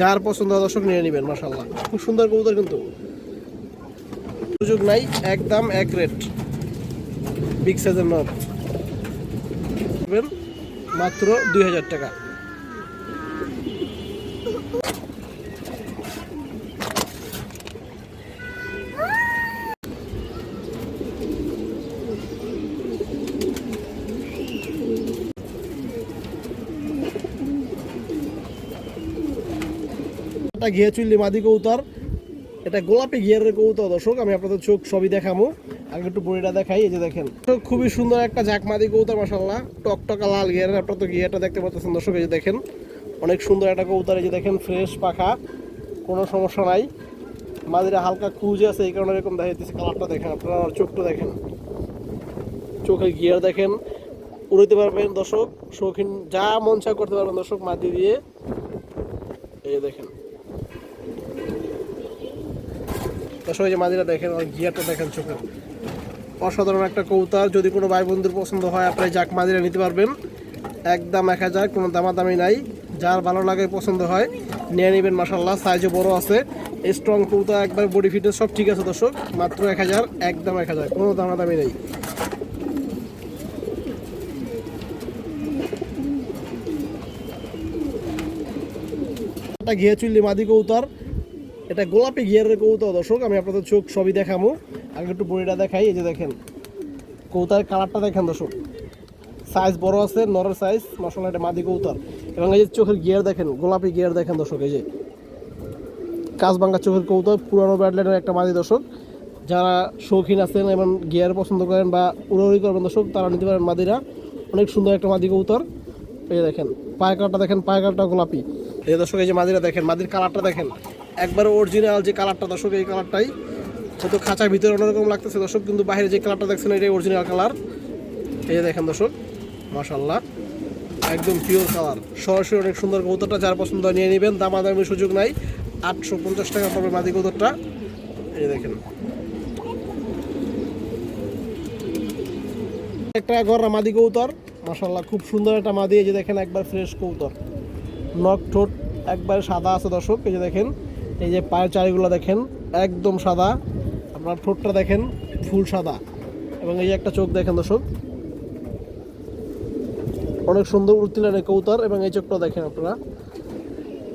যার পছন্দ দর্শক নিয়ে নেবেন। মাশাআল্লাহ খুব সুন্দর কবুতর, কিন্তু সুযোগ নাই, একদম এক রেট। বিগ সাইজের নর মাত্র 2000 টাকা। ঘিয়ে চুল্লি মাদি কবুতর, এটা গোলাপি ঘিয়ারের কবুতর দর্শক। আমি আপনাদের চোখ সবই দেখাবো, আগে একটু বড়িটা দেখাই। এই যে দেখেন খুবই সুন্দর একটা জাক মাদি কবুতর মাশাআল্লাহ, টকটকা লাল ঘিয়ারের। আপনারা তো ঘিয়ারটা দেখতে পাচ্ছেন দর্শক, এই যে দেখেন অনেক সুন্দর একটা কবুতর। এই যে দেখেন ফ্রেশ পাখা, কোনো সমস্যা নাই। মাদিরা হালকা কুজে আছে, এই কারণে এরকম দেখা যাচ্ছে। কালারটা দেখেন আপনারা, আমার চোখটা দেখেন, চোখের ঘিয়ার দেখেন। উড়াইতে পারবেন দর্শক, শৌখিন যা মন চা করতে পারবেন দর্শক মাদি দিয়ে। এই যে দেখেন দর্শক, এই যে মাদিরা দেখেন, আর গিয়ারটা দেখেন চোখের। অসাধারণ একটা কবুতর। যদি কোনো ভাই বন্ধুর পছন্দ হয় আপনারা জাক মাদিরা নিতে পারবেন, একদম 1000, কোনো দামাদামি নাই। যার ভালো লাগে পছন্দ হয় নিয়ে নেবেন। মাশাআল্লাহ সাইজও বড় আছে, স্ট্রং কবুতর, একবার বডি ফিটনেস সব ঠিক আছে দর্শক। মাত্র 1000, একদম 1000, কোনো দামাদামি নেই। এটা ঘিয়ে চুল্লি মাদি কবুতর, এটা গোলাপি ঘিয়ারের কবুতর দর্শক। আমি আপনাদের চোখ সবই দেখাবো, আগে একটু বড়িটা দেখাই। এই যে দেখেন কবুতরের কালারটা দেখেন দর্শক, সাইজ বড় আছে, নরের সাইজ মাশাআল্লাহ। এটা মাদি কবুতর, এবং এই যে চোখের গিয়ার দেখেন, গোলাপি গিয়ার দেখেন দর্শক। এই যে কাঁচবাঙ্গা চোখের কবুতর, পুরানো ব্যাডলাইনের একটা মাদি দর্শক। যারা শৌখিন আছেন এবং গিয়ার পছন্দ করেন বা উড়াউড়ি করবেন দর্শক, তারা নিতে পারেন মাদিরা। অনেক সুন্দর একটা মাদি কবুতর। এই যে দেখেন পায়ের কালারটা দেখেন, পায়ের কালারটা গোলাপি। এই দর্শক এই যে মাদিরা দেখেন, মাদির কালারটা দেখেন, একবার অরিজিনাল যে কালারটা দর্শক, এই কালারটাই। হয়তো খাঁচার ভিতরে অন্যরকম লাগতেছে দর্শক, কিন্তু বাইরে যে কালারটা দেখছেন এটাই অরিজিনাল কালার। এই যে দেখেন দর্শক মাশাআল্লাহ, একদম পিওর কালার। সরাসরি অনেক সুন্দর কবুতরটা, যার পছন্দ নিয়ে নেবেন, দামাদামির সুযোগ নাই। 850 টাকা পড়বে মাদি কবুতরটা। এই দেখেন একটা গররা মাদি কবুতর মাশাআল্লাহ, খুব সুন্দর একটা মাদি। এই যে দেখেন একবার ফ্রেশ কবুতর, নখ ঠোঁট একবার সাদা আছে দর্শক। এই যে দেখেন, এই যে পায়ের চারিগুলো দেখেন একদম সাদা, আপনার ঠোঁটটা দেখেন ফুল সাদা, এবং এই যে একটা চোখ দেখেন দর্শক, অনেক সুন্দর উত্তীর্ণের কবুতর। এবং এই চোখটা দেখেন আপনারা,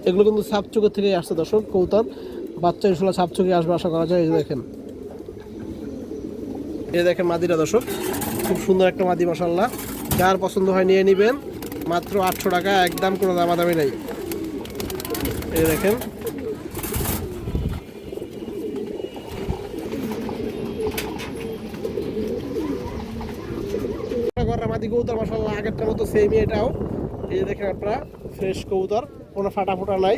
এগুলো কিন্তু সাপ চোখের থেকেই আসছে দর্শক কবুতর। বাচ্চা ইনশাল্লাহ সাপ চোখে আসবে আশা করা যায়। এই যে দেখেন, এই দেখেন মাদিরা দর্শক, খুব সুন্দর একটা মাদি মাশাআল্লাহ। যার পছন্দ হয় নিয়ে নেবেন, মাত্র 800 টাকা, একদম কোনো দামাদামি নেই। এই দেখেন মাদি কবুতর মাশাআল্লাহ, আগেরটার মতো সেমই এটাও। এই যে দেখেন আপনারা ফ্রেশ কবুতর, কোনো ফাটা ফোটা নাই।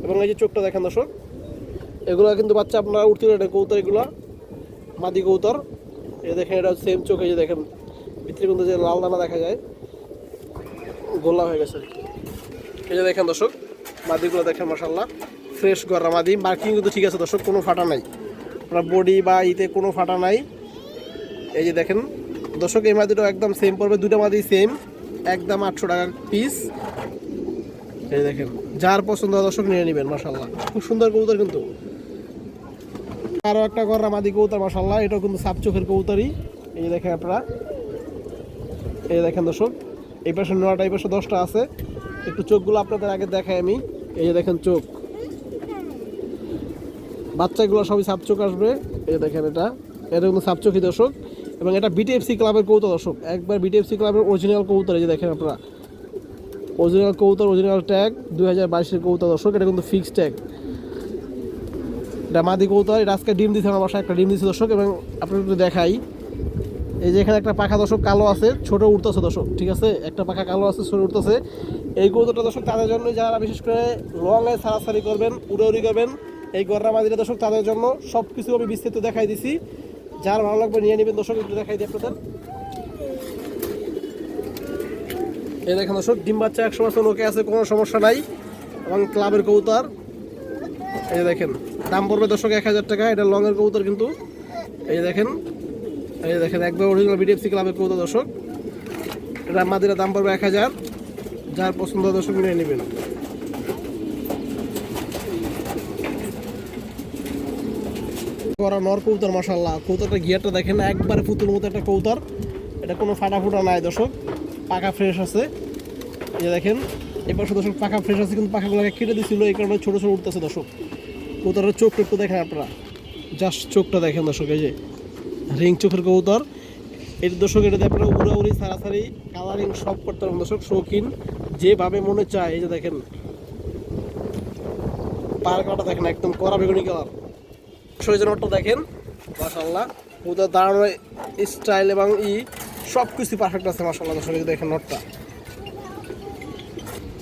এবং এই যে চোখটা দেখেন দর্শক, এগুলো কিন্তু বাচ্চা আপনারা উঠতে পারেন কবুতর, এগুলো মাদি কবুতর। এই দেখেন এটা সেম চোখ। এই যে দেখেন ভিতরে কিন্তু যে লাল দানা দেখা যায়, গোলা হয়ে গেছে। এই যে দেখেন দর্শক মাদিগুলো দেখেন মাশাআল্লাহ, ফ্রেশ গররা মাদি। মার্কিং কিন্তু ঠিক আছে দর্শক, কোনো ফাটা নাই, আপনার বডি বা ইতে কোনো ফাটা নাই। এই যে দেখেন দর্শক, এই মাদিটাও একদম সেম পড়বে, দুটো মাদি সেম, একদম 800 টাকা পিস। এই দেখেন যার পছন্দ দর্শক নিয়ে নেবেন মাশাআল্লাহ, খুব সুন্দর কবুতর। কিন্তু আরও একটা গররা মাদি কবুতর মাশাআল্লাহ, এটাও কিন্তু সাপ চোখের কবুতরই। এই যে দেখেন আপনারা, এই দেখেন দর্শক, এই পাশে 9টা, এই পাশে 10টা আছে। একটু চোখগুলো আপনাদের আগে দেখাই আমি। এই যে দেখেন চোখ, বাচ্চাগুলো সবই সাপ চোখ আসবে। এই যে দেখেন এটা কিন্তু সাপ চোখই দর্শক। এবং এটা বিটিএফসি ক্লাবের কবুতর দর্শক, একবার বিটিএফসি ক্লাবের অরিজিনাল কবুতর। এই যে দেখেন আপনারা, অরিজিনাল কবুতর, অরিজিনাল ট্যাগ, 2022-এর কবুতর দর্শক। এটা কিন্তু ফিক্সড ট্যাগ, এটা মাদি কবুতর। এটা আজকে ডিম দিচ্ছে আমার বাসায়, একটা ডিম দিচ্ছে দর্শক। এবং আপনাদের একটু দেখাই, এই যে এখানে একটা পাখা দর্শক কালো আছে, ছোট উঠতেছে দর্শক, ঠিক আছে, একটা পাখা কালো আছে, ছোট উঠতেছে। এই কবুতরটা দর্শক তাদের জন্য যারা বিশেষ করে লংয়ে সারাসারি করবেন, উড়াউড়ি করবেন, এই গররা মাদিরা দর্শক তাদের জন্য। সব কিছু আমি বিস্তারিত দেখাই দিছি, যার ভালো লাগবে নিয়ে নেবেন দর্শক। একটু দেখাই দিই আপনাদের। এই দেখেন দর্শক, ডিম বাচ্চা 100% ওকে আছে, কোনো সমস্যা নাই। এবং ক্লাবের কবুতর। এই দেখেন দাম পড়বে দর্শক 1000 টাকা, এটা লংয়ের কবুতর কিন্তু। এই দেখেন, এই দেখেন একবার অরিজিনাল বিটিএফসি ক্লাবের কবুতর দর্শক। এটা মাদিরা দাম পড়বে 1000, যার পছন্দ দর্শক নিয়ে নেবেন। করা নর কবুতর মাশাআল্লাহ। কবুতরটা গিয়ারটা দেখেন একবারে পুতুল মতো একটা কবুতর, এটা কোনো ফাটা নাই দর্শক, পাকা ফ্রেশ আছে। এই যে দেখেন এবার দর্শক পাকা ফ্রেশ আছে, কিন্তু পাখাগুলোকে কেটে দিছিল এই কারণে ছোটো ছোটো উঠতেছে দর্শক। কবুতরের চোখটা একটু দেখেন আপনারা, জাস্ট চোখটা দেখেন দর্শক, এই যে রিং চোখের কবুতর। এটা দর্শক এটাতে আপনারা উড়াউড়ি সারাসারি কালারিং সব করতে পারবেন দর্শক, শৌখিন যেভাবে মনে চায়। এই যে দেখেন পার কাটা দেখেন একদম কড়া বেগুনি কালার। সৈজনটা দেখেন মাশাআল্লাহ, কবুতর দাঁড়ানোর স্টাইল এবং সব কিছু পারফেক্ট আছে মাশাআল্লাহ দর্শক। এই দেখেন নটটা,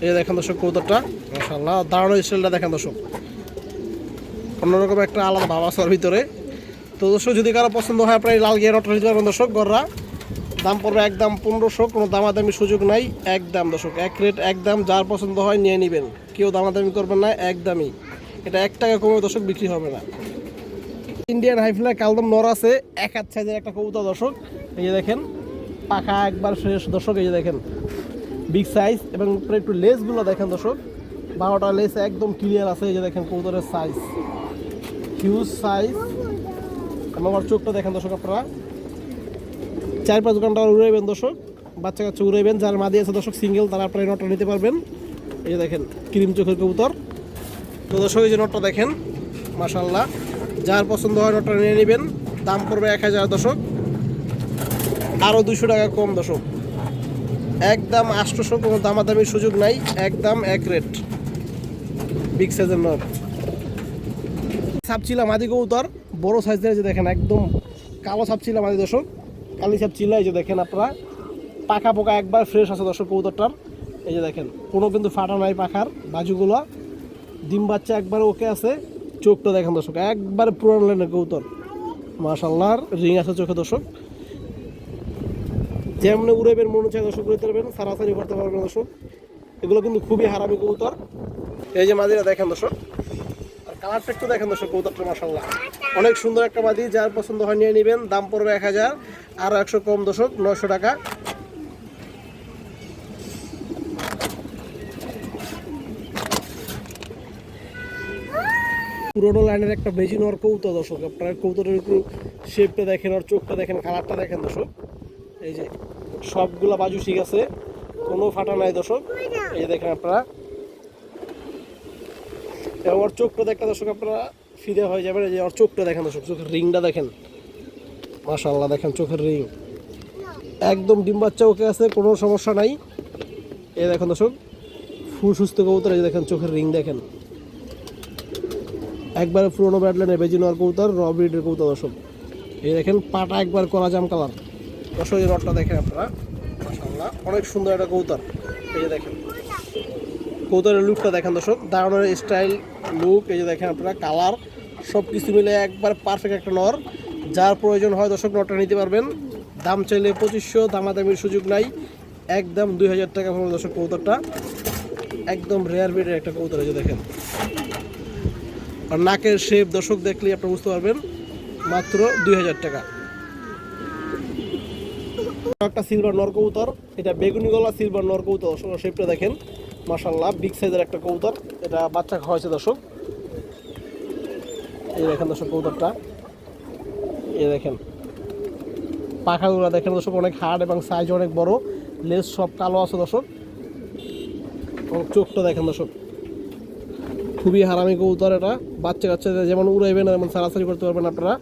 এই যে দেখেন দর্শক কবুতরটা মাশাআল্লাহ, দাঁড়ানোর স্টাইলটা দেখেন দর্শক, অন্যরকম একটা আলাদা ভাব আছে ওর ভিতরে। তো দর্শক যদি কারো পছন্দ হয় আপনার এই লাল গিয়ার নটটা নিতে পারবেন দর্শক। গররা দাম পড়বে একদম 1500, কোনো দামাদামি সুযোগ নাই, একদম দর্শক এক রেট একদম। যার পছন্দ হয় নিয়ে নেবেন, কেউ দামাদামি করবেন না, একদমই। এটা 1 টাকা কমে দর্শক বিক্রি হবে না। ইন্ডিয়ান হাইফ্লাই কালদম নর আছে, এক হাত সাইজের একটা কবুতর দর্শক। এই যে দেখেন পাখা একবার ফ্রেশ দর্শক, এই যে দেখেন বিগ সাইজ এবং একটু লেসগুলো দেখেন দর্শক, 12টা লেস একদম ক্লিয়ার আছে। এই যে দেখেন কবুতরের সাইজ হিউজ সাইজ, এবং আমার চোখটা দেখেন দর্শক। আপনারা 4-5 ঘন্টা উড়াইবেন দর্শক, বাচ্চা কাচ্চা উড়াইবেন। যার মাদি আছে দর্শক সিঙ্গেল, তারা আপনারা এই নটটা নিতে পারবেন। এই যে দেখেন ক্রিম চোখের কবুতর। তো দর্শক এই যে নটটা দেখেন মাশাআল্লাহ, যার পছন্দ হয় নটটা নিয়ে নেবেন। দাম পড়বে 1000 দর্শক, আরও 200 টাকা কম দর্শক, একদম 800, কোনো দামাদামির সুযোগ নাই, একদম এক রেট। বিগ সাইজের নট সাপচিলা মাদি কবুতর, বড় সাইজের। যে দেখেন একদম কালো সাপচিলা মাদি দর্শক, কালি সাপচিলা। এই যে দেখেন আপনারা পাখা পোকা একবার ফ্রেশ আছে দর্শক কবুতরটার। এই যে দেখেন কোনো কিন্তু ফাটা নাই পাখার বাজুগুলো, ডিম বাচ্চা একবার ওকে আছে। চোখটা দেখেন দর্শক একবারে পুরান লাইনের কবুতর মাশাআল্লাহ, রিং আছে চোখে দর্শক। যেমন উড়াইবেন মনে চায় দর্শক উড়াইতে পারবেন, সারাসারি করতে পারবেন দর্শক। এগুলো কিন্তু খুবই হারামি কবুতর। এই যে মাদিরা দেখেন দর্শক, আর কালারটা একটু দেখেন দর্শক কবুতরটা মাশাআল্লাহ অনেক সুন্দর একটা মাদি। যার পছন্দ হয় নিয়ে নেবেন, দাম পড়বে 1000, আরও 100 কম দর্শক, 900 টাকা। পুরোনো লাইনের একটা বেজি নর কবুতর দর্শক। আপনার কবুতরের একটু শেপটা দেখেন, আর চোখটা দেখেন, কালারটা দেখেন দর্শক। এই যে সবগুলা বাজু ঠিক আছে, কোনো ফাটা নাই দর্শক। এই যে দেখেন আপনারা, ওর চোখটা দেখতে দর্শক আপনারা ফিদে হয়ে যাবেন। এই যে ওর চোখটা দেখেন দর্শক, চোখের রিংটা দেখেন মাশাআল্লাহ, দেখেন চোখের রিং একদম ডিম বাচ্চা ওকে আছে, কোনো সমস্যা নাই। এই দেখেন দর্শক ফুল সুস্থ কবুতর। এই যে দেখেন চোখের রিং দেখেন, একবারে পুরোনো ব্যাটল্যান্ডের বেজি নর কবুতর, র ব্রিডের কবুতর দর্শক। এই দেখেন পাটা একবার কলা জাম কালার দর্শক। এই নটটা দেখেন আপনারা মাশাআল্লাহ, অনেক সুন্দর একটা কবুতর। এই যে দেখেন কবুতরের লুকটা দেখেন দর্শক, দাঁড়ানোর স্টাইল লুক। এই যে দেখেন আপনারা কালার সব কিছু মিলে একবার পারফেক্ট একটা নর। যার প্রয়োজন হয় দর্শক নটটা নিতে পারবেন। দাম চাইলে 2500, দামাদামির সুযোগ নাই, একদম 2000 টাকা পড়বে দর্শক কবুতরটা। একদম রেয়ার ব্রিডের একটা কবুতর। এই যে দেখেন, আর নাকের শেপ দর্শক দেখলেই আপনি বুঝতে পারবেন, মাত্র 2000 টাকা। একটা সিলভার নর কবুতর, এটা বেগুনি গলা সিলভার নর কবুতর দর্শক। শেপটা দেখেন মাশাআল্লাহ, বিগ সাইজের একটা কবুতর। এটা বাচ্চা খাওয়াইছে দর্শক। এই দেখেন দর্শক কবুতরটা, এই দেখেন পাখাগুলো দেখেন দর্শক, অনেক হার্ড এবং সাইজ অনেক বড়। লেজ সব কালো আছে দর্শক, চোখটা দেখেন দর্শক, খুবই হারামি কবুতর। এটা বাচ্চা কাচ্চা যেমন উড়াইবেন তেমন সারাসারি করতে পারবেন আপনারা।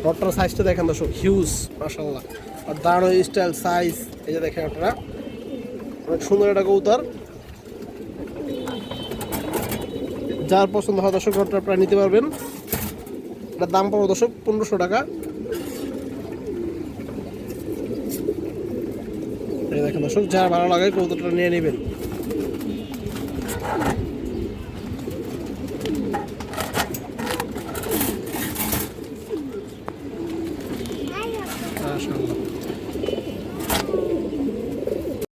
নটটার সাইজটা দেখেন দর্শক, হিউজ মাশাআল্লাহ, আর দাঁড়ানো স্টাইল সাইজ। এই যে দেখেন আপনারা অনেক সুন্দর একটা কবুতর। যার পছন্দ হয় দর্শক নটটা আপনারা নিতে পারবেন। এটার দাম পাবো দর্শক 1500 টাকা। এই দেখেন দর্শক, যার ভালো লাগে কবুতরটা নিয়ে নেবেন।